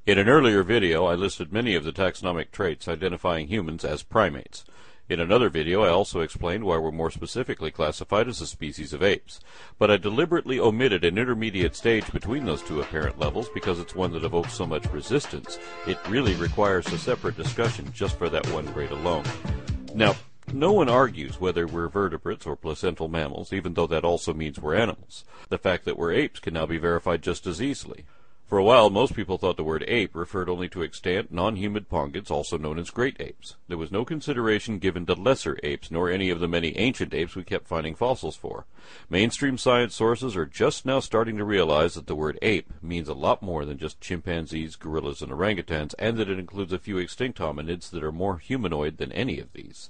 In an earlier video, I listed many of the taxonomic traits identifying humans as primates. In another video, I also explained why we're more specifically classified as a species of apes. But I deliberately omitted an intermediate stage between those two apparent levels because it's one that evokes so much resistance. It really requires a separate discussion just for that one trait alone. Now, no one argues whether we're vertebrates or placental mammals, even though that also means we're animals. The fact that we're apes can now be verified just as easily. For a while, most people thought the word ape referred only to extant, non-human pongans, also known as great apes. There was no consideration given to lesser apes, nor any of the many ancient apes we kept finding fossils for. Mainstream science sources are just now starting to realize that the word ape means a lot more than just chimpanzees, gorillas, and orangutans, and that it includes a few extinct hominids that are more humanoid than any of these.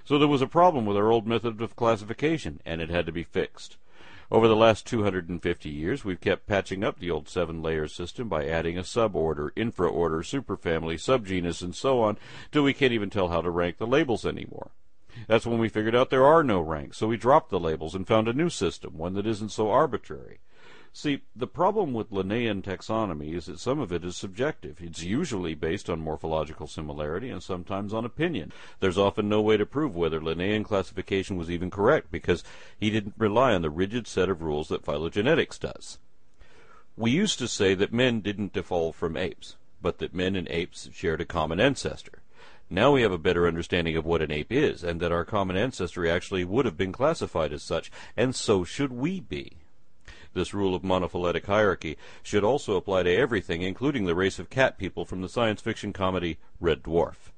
So there was a problem with our old method of classification, and it had to be fixed. Over the last 250 years, we've kept patching up the old 7-layer system by adding a suborder, infraorder, superfamily, subgenus, and so on, till we can't even tell how to rank the labels anymore. That's when we figured out there are no ranks, so we dropped the labels and found a new system, one that isn't so arbitrary. See, the problem with Linnaean taxonomy is that some of it is subjective. It's usually based on morphological similarity and sometimes on opinion. There's often no way to prove whether Linnaean classification was even correct because he didn't rely on the rigid set of rules that phylogenetics does. We used to say that men didn't evolve from apes, but that men and apes shared a common ancestor. Now we have a better understanding of what an ape is, and that our common ancestry actually would have been classified as such, and so should we be. This rule of monophyletic hierarchy should also apply to everything, including the race of cat people from the science fiction comedy Red Dwarf.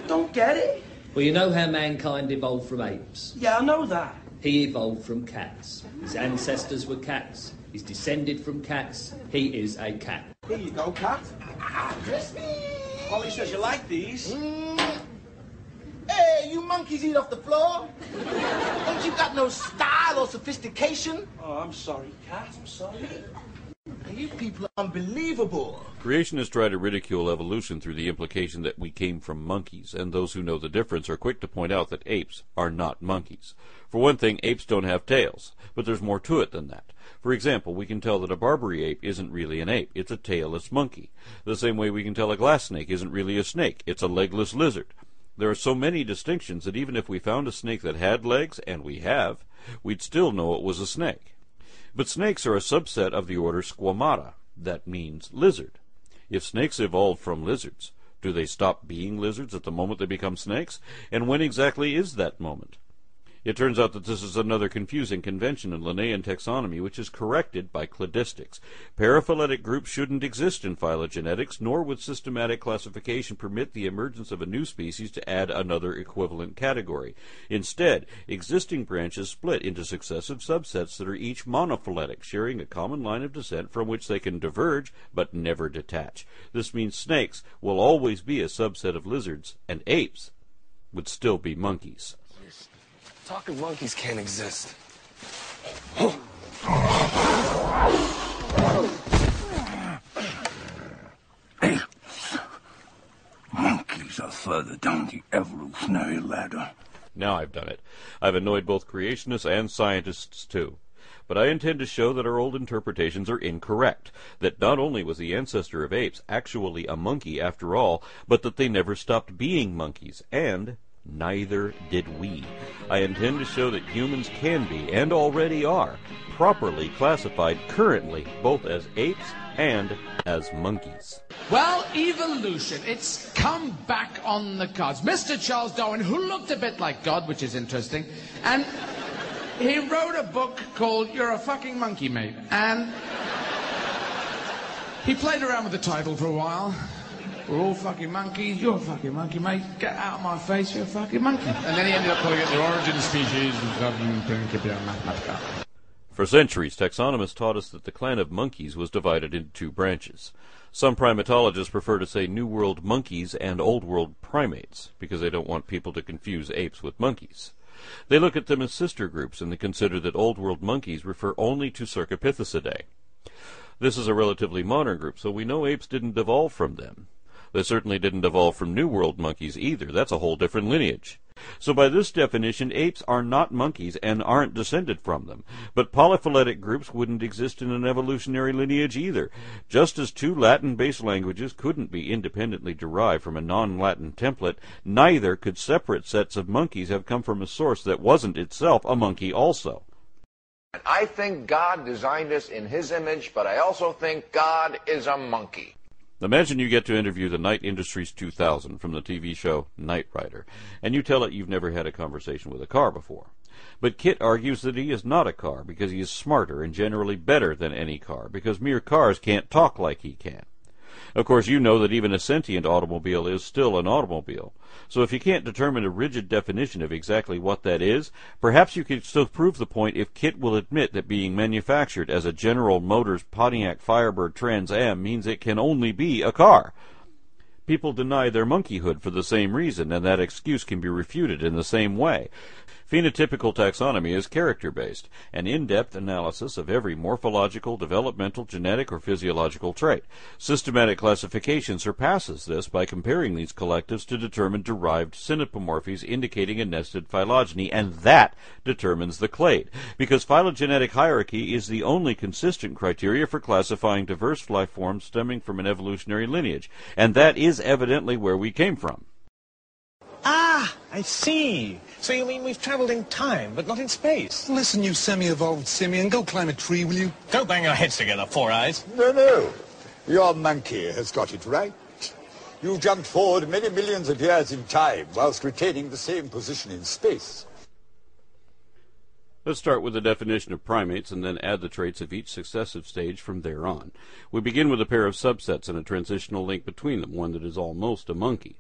Don't get it? Well, you know how mankind evolved from apes? Yeah, I know that. He evolved from cats. His ancestors were cats. He's descended from cats. He is a cat. Here you go, cat. Crispy! Polly says you like these. Hey, you monkeys eat off the floor? Don't you got no style or sophistication? Oh, I'm sorry, cat. I'm sorry. You people are unbelievable. Creationists try to ridicule evolution through the implication that we came from monkeys, and those who know the difference are quick to point out that apes are not monkeys. For one thing, apes don't have tails, but there's more to it than that. For example, we can tell that a Barbary ape isn't really an ape, it's a tailless monkey. The same way we can tell a glass snake isn't really a snake, it's a legless lizard. There are so many distinctions that even if we found a snake that had legs, and we have, we'd still know it was a snake. But snakes are a subset of the order Squamata. That means lizard. If snakes evolved from lizards, do they stop being lizards at the moment they become snakes? And when exactly is that moment? It turns out that this is another confusing convention in Linnaean taxonomy, which is corrected by cladistics. Paraphyletic groups shouldn't exist in phylogenetics, nor would systematic classification permit the emergence of a new species to add another equivalent category. Instead, existing branches split into successive subsets that are each monophyletic, sharing a common line of descent from which they can diverge but never detach. This means snakes will always be a subset of lizards, and apes would still be monkeys. Talking monkeys can't exist. Monkeys are further down the evolutionary ladder. Now I've done it. I've annoyed both creationists and scientists too. But I intend to show that our old interpretations are incorrect, that not only was the ancestor of apes actually a monkey after all, but that they never stopped being monkeys, and neither did we. I intend to show that humans can be, and already are, properly classified currently both as apes and as monkeys. Well, evolution, it's come back on the cards. Mr. Charles Darwin, who looked a bit like God, which is interesting, and he wrote a book called You're a Fucking Monkey, Mate. And he played around with the title for a while. We're all fucking monkeys, you're a fucking monkey, mate. Get out of my face, you're a fucking monkey. And then he ended up calling it The Origin of Species. For centuries, taxonomists taught us that the clan of monkeys was divided into two branches. Some primatologists prefer to say New World monkeys and Old World primates, because they don't want people to confuse apes with monkeys. They look at them as sister groups, and they consider that Old World monkeys refer only to Cercopithecidae. This is a relatively modern group, so we know apes didn't evolve from them. They certainly didn't evolve from New World monkeys either. That's a whole different lineage. So by this definition, apes are not monkeys and aren't descended from them. But polyphyletic groups wouldn't exist in an evolutionary lineage either. Just as two Latin-based languages couldn't be independently derived from a non-Latin template, neither could separate sets of monkeys have come from a source that wasn't itself a monkey also. I think God designed us in his image, but I also think God is a monkey. Imagine you get to interview the Night Industries 2000 from the TV show Knight Rider, and you tell it you've never had a conversation with a car before. But Kit argues that he is not a car because he is smarter and generally better than any car, because mere cars can't talk like he can. Of course, you know that even a sentient automobile is still an automobile. So if you can't determine a rigid definition of exactly what that is, perhaps you could still prove the point if Kit will admit that being manufactured as a General Motors Pontiac Firebird Trans Am means it can only be a car. People deny their monkeyhood for the same reason, and that excuse can be refuted in the same way. Phenotypical taxonomy is character-based, an in-depth analysis of every morphological, developmental, genetic, or physiological trait. Systematic classification surpasses this by comparing these collectives to determine derived synapomorphies indicating a nested phylogeny, and that determines the clade, because phylogenetic hierarchy is the only consistent criteria for classifying diverse life forms stemming from an evolutionary lineage, and that is evidently where we came from. Ah, I see. So you mean we've travelled in time, but not in space? Listen, you semi-evolved simian, go climb a tree, will you? Don't bang our heads together, Four Eyes. No. Your monkey has got it right. You've jumped forward many millions of years in time, whilst retaining the same position in space. Let's start with the definition of primates and then add the traits of each successive stage from there on. We begin with a pair of subsets and a transitional link between them, one that is almost a monkey.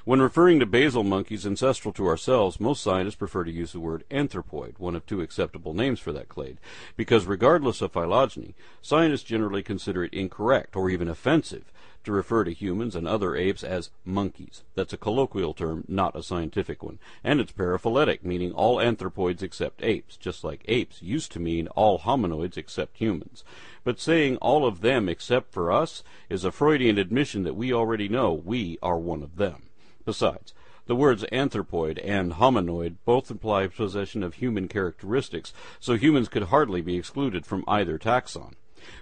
When referring to basal monkeys ancestral to ourselves, most scientists prefer to use the word anthropoid, one of two acceptable names for that clade, because regardless of phylogeny, scientists generally consider it incorrect or even offensive to refer to humans and other apes as monkeys. That's a colloquial term, not a scientific one, and it's paraphyletic, meaning all anthropoids except apes, just like apes used to mean all hominoids except humans. But saying all of them except for us is a Freudian admission that we already know we are one of them. Besides, the words anthropoid and hominoid both imply possession of human characteristics, so humans could hardly be excluded from either taxon.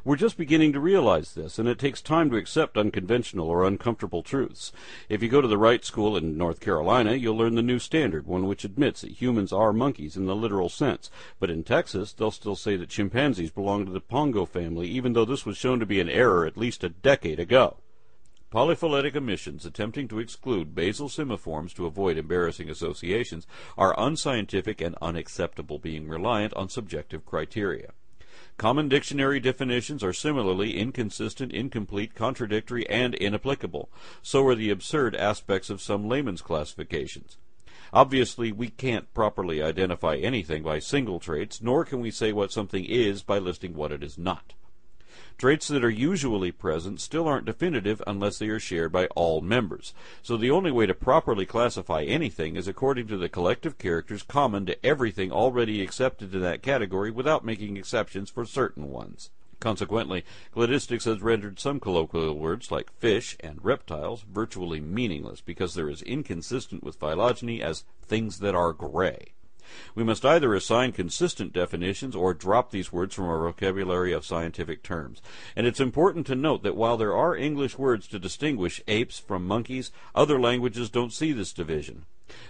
We're just beginning to realize this, and it takes time to accept unconventional or uncomfortable truths. If you go to the right school in North Carolina, you'll learn the new standard, one which admits that humans are monkeys in the literal sense. But in Texas, they'll still say that chimpanzees belong to the Pongo family, even though this was shown to be an error at least a decade ago. Polyphyletic omissions attempting to exclude basal simiforms to avoid embarrassing associations are unscientific and unacceptable, being reliant on subjective criteria. Common dictionary definitions are similarly inconsistent, incomplete, contradictory, and inapplicable. So are the absurd aspects of some layman's classifications. Obviously, we can't properly identify anything by single traits, nor can we say what something is by listing what it is not. Traits that are usually present still aren't definitive unless they are shared by all members. So the only way to properly classify anything is according to the collective characters common to everything already accepted in that category without making exceptions for certain ones. Consequently, cladistics has rendered some colloquial words like fish and reptiles virtually meaningless because they're as inconsistent with phylogeny as things that are gray. We must either assign consistent definitions or drop these words from our vocabulary of scientific terms. And it's important to note that while there are English words to distinguish apes from monkeys, other languages don't see this division.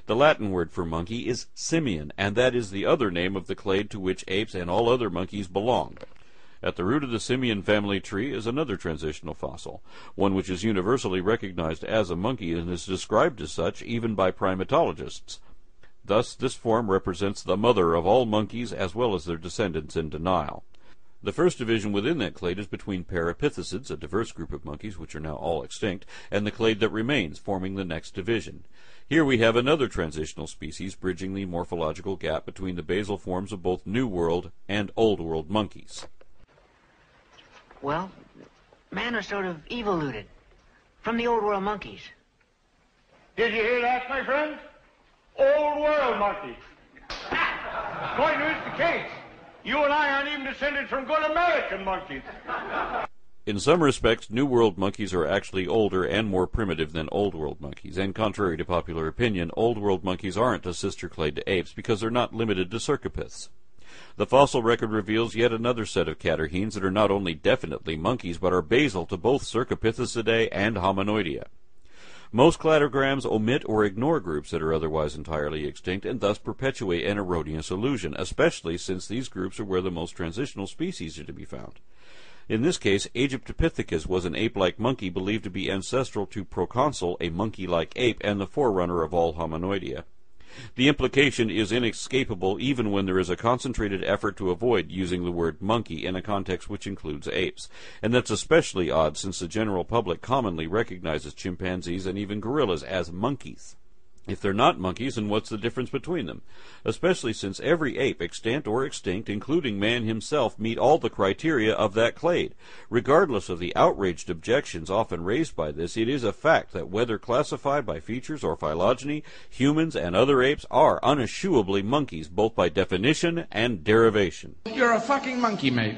The Latin word for monkey is simian, and that is the other name of the clade to which apes and all other monkeys belong. At the root of the simian family tree is another transitional fossil, one which is universally recognized as a monkey and is described as such even by primatologists. Thus, this form represents the mother of all monkeys as well as their descendants in denial. The first division within that clade is between parapithecids, a diverse group of monkeys which are now all extinct, and the clade that remains, forming the next division. Here we have another transitional species bridging the morphological gap between the basal forms of both New World and Old World monkeys. Well, man are sort of evoluted from the Old World monkeys. Did you hear that, my friend? Old World monkeys. Quite is the case. You and I aren't even descended from good American monkeys. In some respects, New World monkeys are actually older and more primitive than Old World monkeys, and contrary to popular opinion, Old World monkeys aren't a sister clade to apes because they're not limited to cercopiths. The fossil record reveals yet another set of catarrhines that are not only definitely monkeys, but are basal to both Cercopithecidae and Hominoidea. Most cladograms omit or ignore groups that are otherwise entirely extinct and thus perpetuate an erroneous illusion, especially since these groups are where the most transitional species are to be found. In this case, Aegyptopithecus was an ape-like monkey believed to be ancestral to Proconsul, a monkey-like ape, and the forerunner of all Hominoidea. The implication is inescapable even when there is a concentrated effort to avoid using the word monkey in a context which includes apes, and that's especially odd since the general public commonly recognizes chimpanzees and even gorillas as monkeys. If they're not monkeys, then what's the difference between them? Especially since every ape, extant or extinct, including man himself, meet all the criteria of that clade. Regardless of the outraged objections often raised by this, it is a fact that whether classified by features or phylogeny, humans and other apes are uneschewably monkeys, both by definition and derivation. You're a fucking monkey, mate.